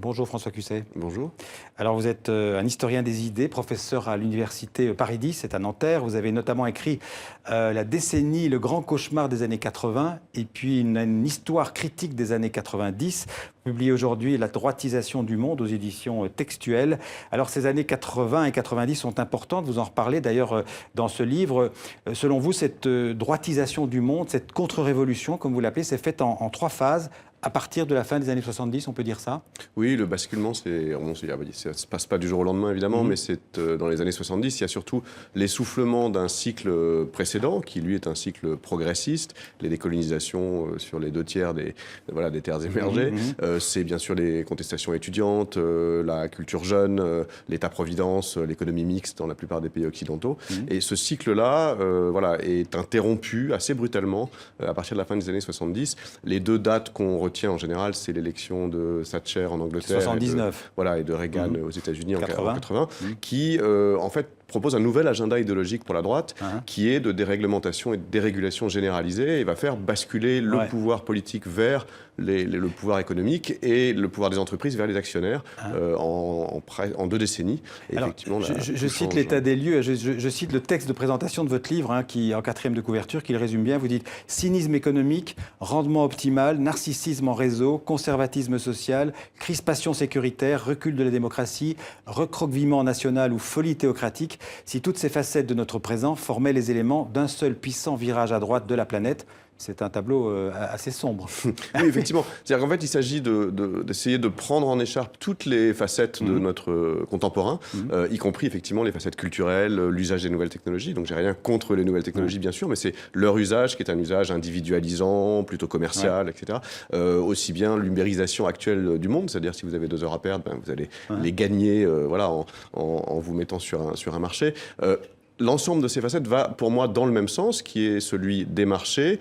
Bonjour François Cusset. Bonjour. Alors vous êtes un historien des idées, professeur à l'université Paris X, c'est à Nanterre. Vous avez notamment écrit La décennie, le grand cauchemar des années 80 et puis une histoire critique des années 90. Vous publiez aujourd'hui La droitisation du monde aux éditions textuelles. Alors ces années 80 et 90 sont importantes, vous en reparlez d'ailleurs dans ce livre. Selon vous, cette droitisation du monde, cette contre-révolution, comme vous l'appelez, s'est faite en trois phases. À partir de la fin des années 70, on peut dire ça? Oui, le basculement, ça ne se passe pas du jour au lendemain, évidemment, mais c'est dans les années 70. Il y a surtout l'essoufflement d'un cycle précédent, qui, lui, est un cycle progressiste. Les décolonisations sur les 2/3 des terres émergées. C'est bien sûr les contestations étudiantes, la culture jeune, l'État-providence, l'économie mixte dans la plupart des pays occidentaux. Et ce cycle-là est interrompu assez brutalement à partir de la fin des années 70. Les deux dates qu'on retient en général, c'est l'élection de Thatcher en Angleterre 79. et de Reagan aux États-Unis en 80, qui en fait propose un nouvel agenda idéologique pour la droite, qui est de déréglementation et de dérégulation généralisée, et va faire basculer le pouvoir politique vers le pouvoir économique et le pouvoir des entreprises vers les actionnaires en 2 décennies. Et alors, effectivement, je cite l'état des lieux, je cite le texte de présentation de votre livre, qui en 4e de couverture, qui le résume bien. Vous dites « Cynisme économique, rendement optimal, narcissisme en réseau, conservatisme social, crispation sécuritaire, recul de la démocratie, recroquevillement national ou folie théocratique. Si toutes ces facettes de notre présent formaient les éléments d'un seul puissant virage à droite de la planète ». C'est un tableau assez sombre. Oui, effectivement. C'est-à-dire qu'en fait, il s'agit d'essayer de prendre en écharpe toutes les facettes de notre contemporain, y compris effectivement les facettes culturelles, l'usage des nouvelles technologies. Donc, j'ai rien contre les nouvelles technologies, bien sûr, mais c'est leur usage qui est un usage individualisant, plutôt commercial, etc. Aussi bien l'ubérisation actuelle du monde, c'est-à-dire si vous avez 2 heures à perdre, vous allez les gagner en vous mettant sur un marché. L'ensemble de ces facettes va, pour moi, dans le même sens, qui est celui des marchés,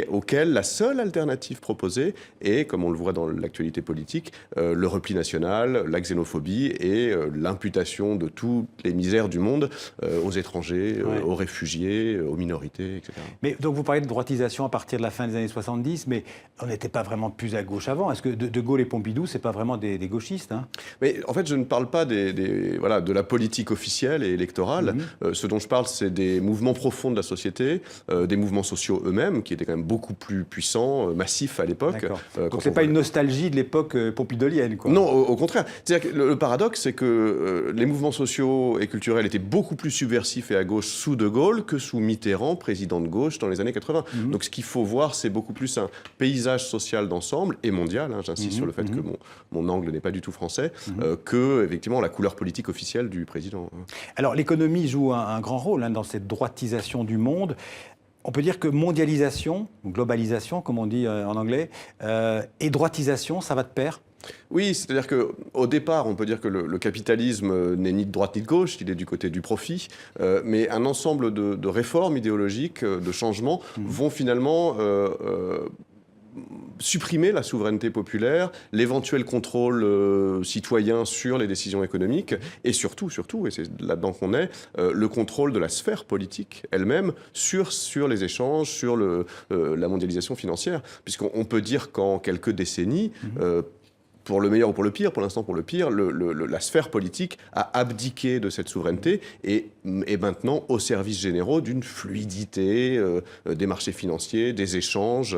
auquel la seule alternative proposée est, comme on le voit dans l'actualité politique, le repli national, la xénophobie et l'imputation de toutes les misères du monde aux étrangers, aux réfugiés, aux minorités, etc. Mais donc vous parlez de droitisation à partir de la fin des années 70, mais on n'était pas vraiment plus à gauche avant. Est-ce que De Gaulle et Pompidou, c'est pas vraiment des gauchistes, Mais en fait, je ne parle pas de la politique officielle et électorale. Ce dont je parle, c'est des mouvements profonds de la société, des mouvements sociaux eux-mêmes, qui étaient quand même beaucoup plus puissants, massifs à l'époque. Donc c'est pas une nostalgie de l'époque pompidolienne, quoi. Non, au contraire. C'est-à-dire que le paradoxe, c'est que les mouvements sociaux et culturels étaient beaucoup plus subversifs et à gauche sous De Gaulle que sous Mitterrand, président de gauche, dans les années 80. Donc ce qu'il faut voir, c'est beaucoup plus un paysage social d'ensemble, et mondial, j'insiste sur le fait que mon angle n'est pas du tout français, que, effectivement, la couleur politique officielle du président. Alors l'économie joue un grand rôle dans cette droitisation du monde. On peut dire que mondialisation, globalisation, comme on dit en anglais, et droitisation, ça va de pair? Oui, c'est-à-dire qu'au départ, on peut dire que le capitalisme n'est ni de droite ni de gauche, il est du côté du profit, mais un ensemble de réformes idéologiques, de changements, vont finalement supprimer la souveraineté populaire, l'éventuel contrôle citoyen sur les décisions économiques, et surtout, et c'est là-dedans qu'on est, le contrôle de la sphère politique elle-même sur les échanges, sur la mondialisation financière. Puisqu'on peut dire qu'en quelques décennies, pour le meilleur ou pour le pire, pour l'instant pour le pire, la sphère politique a abdiqué de cette souveraineté et est maintenant au service généraux d'une fluidité des marchés financiers, des échanges,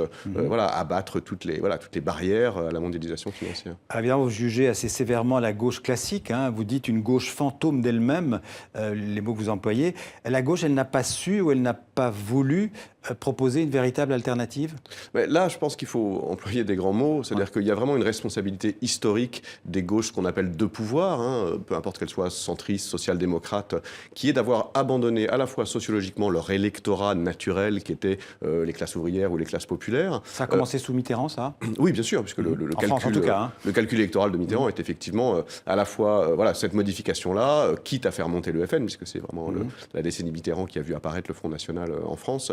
abattre toutes les barrières à la mondialisation financière. Alors évidemment, vous jugez assez sévèrement la gauche classique, vous dites une gauche fantôme d'elle-même, les mots que vous employez. La gauche, elle n'a pas su ou elle n'a pas voulu proposer une véritable alternative? Mais là, je pense qu'il faut employer des grands mots, c'est-à-dire qu'il y a vraiment une responsabilité historique des gauches qu'on appelle de pouvoir, peu importe qu'elles soient centristes, social-démocrates, qui est d'avoir abandonné à la fois sociologiquement leur électorat naturel, qui était les classes ouvrières ou les classes populaires. Ça a commencé sous Mitterrand, ça? Oui, bien sûr, puisque le calcul électoral de Mitterrand est effectivement à la fois cette modification-là, quitte à faire monter le FN, puisque c'est vraiment la décennie Mitterrand qui a vu apparaître le Front National en France.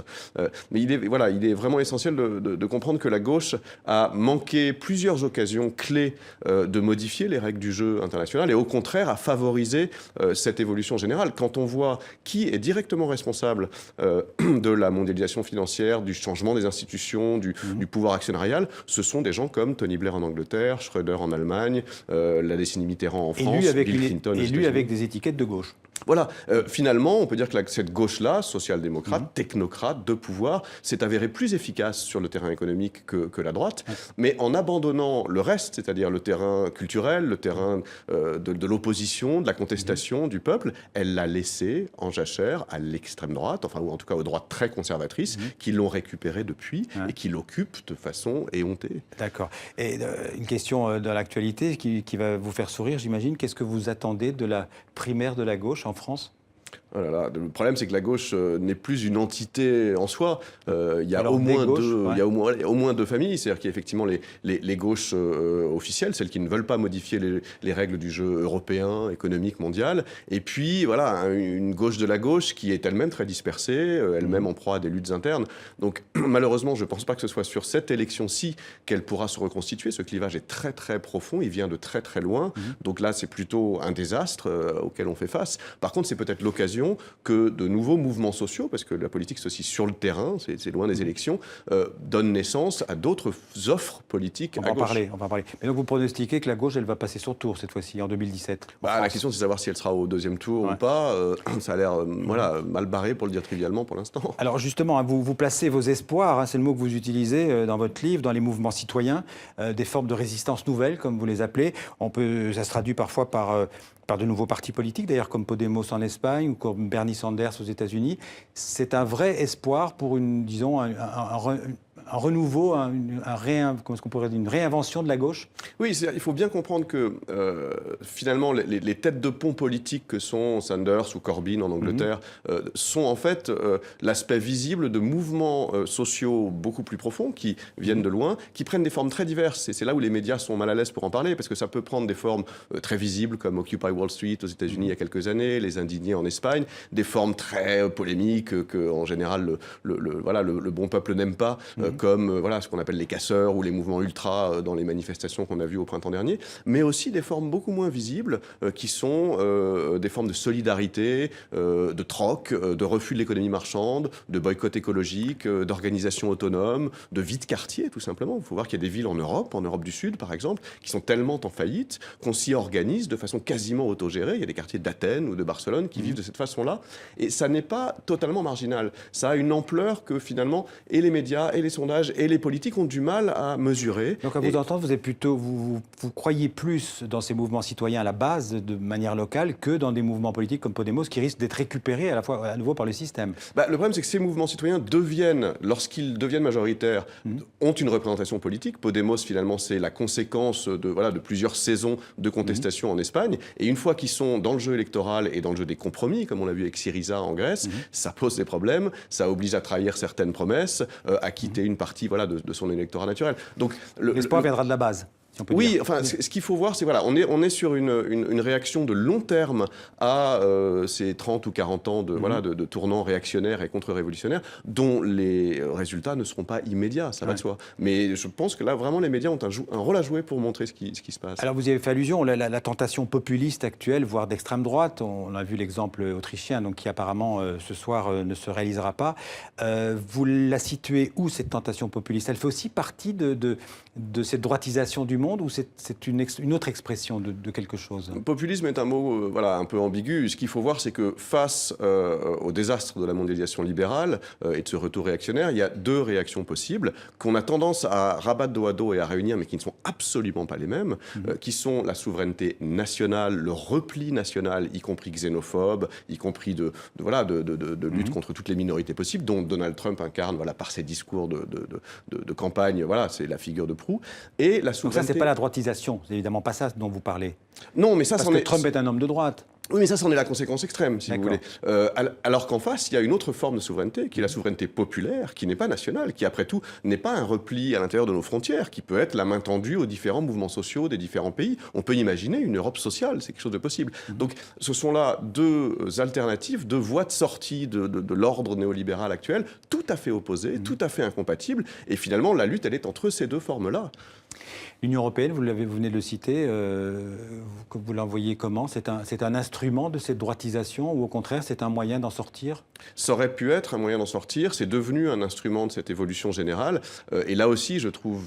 Mais il est vraiment essentiel de comprendre que la gauche a manqué plusieurs occasions clés de modifier les règles du jeu international et au contraire a favorisé cette évolution générale. Quand on voit qui est directement responsable de la mondialisation financière, du changement des institutions, du pouvoir actionnarial, ce sont des gens comme Tony Blair en Angleterre, Schröder en Allemagne, la décennie Mitterrand en France, Bill Clinton aux États-Unis. Élu avec des étiquettes de gauche. Voilà, finalement, on peut dire que cette gauche-là, social-démocrate, technocrate, de pouvoir, s'est avérée plus efficace sur le terrain économique que la droite, mais en abandonnant le reste, c'est-à-dire le terrain culturel, le terrain de l'opposition, de la contestation du peuple, elle l'a laissé en jachère à l'extrême droite, enfin, ou en tout cas aux droites très conservatrices, qui l'ont récupéré depuis et qui l'occupent de façon éhontée. D'accord. Et une question dans l'actualité qui va vous faire sourire, j'imagine. Qu'est-ce que vous attendez de la primaire de la gauche en France ? Oh là là, le problème, c'est que la gauche n'est plus une entité en soi. Il y a au moins deux familles. C'est-à-dire qu'il y a effectivement les gauches officielles, celles qui ne veulent pas modifier les règles du jeu européen, économique, mondial. Et puis, voilà, une gauche de la gauche qui est elle-même très dispersée, elle-même en proie à des luttes internes. Donc, malheureusement, je ne pense pas que ce soit sur cette élection-ci qu'elle pourra se reconstituer. Ce clivage est très, très profond. Il vient de très, très loin. Donc là, c'est plutôt un désastre auquel on fait face. Par contre, c'est peut-être l'occasion que de nouveaux mouvements sociaux, parce que la politique c'est aussi sur le terrain, c'est loin des élections, donnent naissance à d'autres offres politiques à gauche. On va en parler. Mais donc vous pronostiquez que la gauche, elle va passer son tour cette fois-ci, en 2017 La question c'est de savoir si elle sera au deuxième tour ou pas. Ça a l'air mal barré, pour le dire trivialement, pour l'instant. Alors justement, vous placez vos espoirs, c'est le mot que vous utilisez dans votre livre, dans les mouvements citoyens, des formes de résistance nouvelles, comme vous les appelez. Ça se traduit parfois par de nouveaux partis politiques, d'ailleurs comme Podemos en Espagne ou comme Bernie Sanders aux États-Unis. C'est un vrai espoir pour un renouveau, une réinvention de la gauche ? Oui, il faut bien comprendre que finalement les têtes de pont politiques que sont Sanders ou Corbyn en Angleterre sont en fait l'aspect visible de mouvements sociaux beaucoup plus profonds qui viennent de loin, qui prennent des formes très diverses. Et c'est là où les médias sont mal à l'aise pour en parler, parce que ça peut prendre des formes très visibles comme Occupy Wall Street aux États-Unis il y a quelques années, les indignés en Espagne, des formes très polémiques que en général le bon peuple n'aime pas, comme ce qu'on appelle les casseurs ou les mouvements ultra dans les manifestations qu'on a vues au printemps dernier, mais aussi des formes beaucoup moins visibles qui sont des formes de solidarité, de troc, de refus de l'économie marchande, de boycott écologique, d'organisation autonome, de vie de quartier tout simplement. Il faut voir qu'il y a des villes en Europe du Sud par exemple, qui sont tellement en faillite qu'on s'y organise de façon quasiment autogérée. Il y a des quartiers d'Athènes ou de Barcelone qui vivent de cette façon-là, et ça n'est pas totalement marginal. Ça a une ampleur que finalement et les médias et les sondages et les politiques ont du mal à mesurer. Donc à vous entendre, vous croyez plus dans ces mouvements citoyens à la base, de manière locale, que dans des mouvements politiques comme Podemos qui risquent d'être récupérés à nouveau par le système. Le problème, c'est que ces mouvements citoyens lorsqu'ils deviennent majoritaires, ont une représentation politique. Podemos, finalement, c'est la conséquence de plusieurs saisons de contestation en Espagne. Et une fois qu'ils sont dans le jeu électoral et dans le jeu des compromis, comme on l'a vu avec Syriza en Grèce, ça pose des problèmes, ça oblige à trahir certaines promesses, à quitter une partie de son électorat naturel. Donc l'espoir viendra de la base. Si on peut dire. Ce qu'il faut voir, c'est on est sur une réaction de long terme à ces 30 ou 40 ans de tournants réactionnaires et contre-révolutionnaires, dont les résultats ne seront pas immédiats, ça va de soi. Mais je pense que là, vraiment, les médias ont un rôle à jouer pour montrer ce qui se passe. Alors, vous y avez fait allusion, la tentation populiste actuelle, voire d'extrême droite, on a vu l'exemple autrichien, donc qui apparemment, ce soir, ne se réalisera pas. Vous la situez où, cette tentation populiste ? Elle fait aussi partie de cette droitisation du monde, ou c'est une autre expression de quelque chose ? Le populisme est un mot un peu ambigu. Ce qu'il faut voir, c'est que face au désastre de la mondialisation libérale et de ce retour réactionnaire, il y a deux réactions possibles qu'on a tendance à rabattre dos à dos et à réunir, mais qui ne sont absolument pas les mêmes, qui sont la souveraineté nationale, le repli national, y compris xénophobe, y compris de lutte contre toutes les minorités possibles, dont Donald Trump incarne par ses discours de campagne, c'est la figure de proue. Et la souveraineté... Donc ça, c'est pas la droitisation, c'est évidemment pas ça dont vous parlez. Non, mais ça, parce que Trump est un homme de droite. Oui, mais ça, c'en est la conséquence extrême, si vous voulez. Alors qu'en face, il y a une autre forme de souveraineté, qui est la souveraineté populaire, qui n'est pas nationale, qui, après tout, n'est pas un repli à l'intérieur de nos frontières, qui peut être la main tendue aux différents mouvements sociaux des différents pays. On peut imaginer une Europe sociale, c'est quelque chose de possible. Donc, ce sont là deux alternatives, deux voies de sortie de l'ordre néolibéral actuel, tout à fait opposées, tout à fait incompatibles. Et finalement, la lutte, elle est entre ces deux formes-là. L'Union européenne, vous venez de le citer, vous l'envoyez comment ? C'est un instrument instrument de cette droitisation ou au contraire c'est un moyen d'en sortir? Ça aurait pu être un moyen d'en sortir, c'est devenu un instrument de cette évolution générale. Et là aussi, je trouve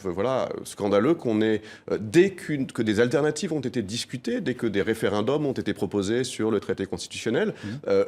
scandaleux qu'on ait, dès que des alternatives ont été discutées, dès que des référendums ont été proposés sur le traité constitutionnel,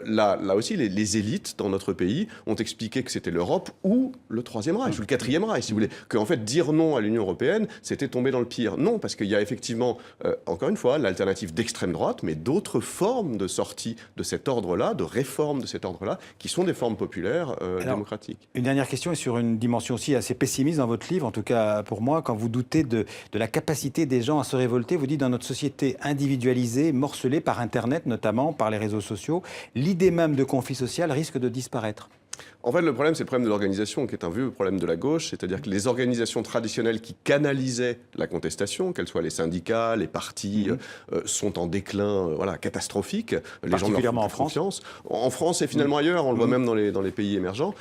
là aussi, les élites dans notre pays ont expliqué que c'était l'Europe ou le Troisième Reich, ou le Quatrième Reich, si vous voulez. Qu'en fait, dire non à l'Union européenne, c'était tomber dans le pire. Non, parce qu'il y a effectivement, encore une fois, l'alternative d'extrême droite, mais d'autres formes de sortie de cet ordre-là, de réforme de cet ordre-là, qui sont des formes populaires démocratiques. Une dernière question est sur une dimension aussi assez pessimiste dans votre livre, en tout cas pour moi, quand vous doutez de la capacité des gens à se révolter, vous dites dans notre société individualisée, morcelée par Internet notamment, par les réseaux sociaux, l'idée même de conflit social risque de disparaître. En fait, le problème, c'est le problème de l'organisation, qui est un vieux problème de la gauche, c'est-à-dire que les organisations traditionnelles qui canalisaient la contestation, qu'elles soient les syndicats, les partis, sont en déclin catastrophique. Les gens ne leur font plus confiance. En France et finalement ailleurs, on le voit même dans les pays émergents.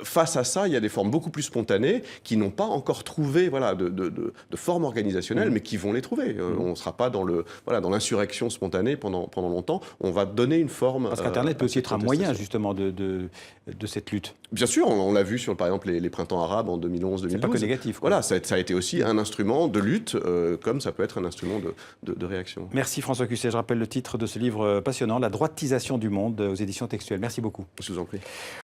Face à ça, il y a des formes beaucoup plus spontanées qui n'ont pas encore trouvé de forme organisationnelle, mais qui vont les trouver. On ne sera pas dans l'insurrection spontanée pendant longtemps. On va donner une forme. Parce qu'Internet peut aussi être un moyen, justement, de cette lutte. Bien sûr, on l'a vu sur, par exemple, les printemps arabes en 2011-2012. C'est pas que négatif, quoi. Voilà, ça a été aussi un instrument de lutte, comme ça peut être un instrument de réaction. Merci François Cusset. Je rappelle le titre de ce livre passionnant, La droitisation du monde, aux éditions textuelles. Merci beaucoup. Je vous en prie.